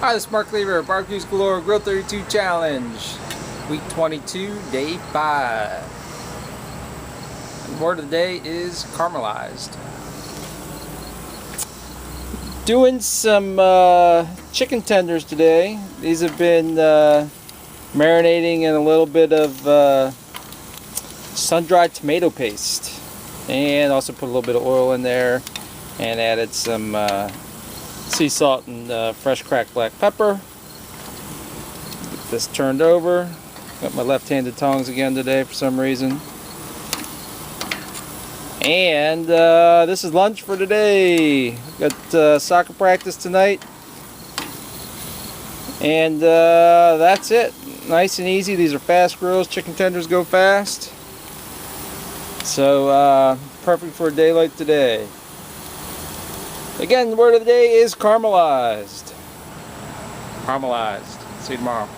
Hi, this is Mark Lever, Barbeques Galore Grill32 Challenge, week 22, day 5. And the word of the day is caramelized. Doing some chicken tenders today. These have been marinating in a little bit of sun-dried tomato paste, and also put a little bit of oil in there and added some sea salt and fresh cracked black pepper. Get this turned over. Got my left-handed tongs again today for some reason. And this is lunch for today. Got soccer practice tonight. And that's it. Nice and easy. These are fast grills. Chicken tenders go fast. So perfect for a day like today. Again, the word of the day is caramelized. Caramelized. See you tomorrow.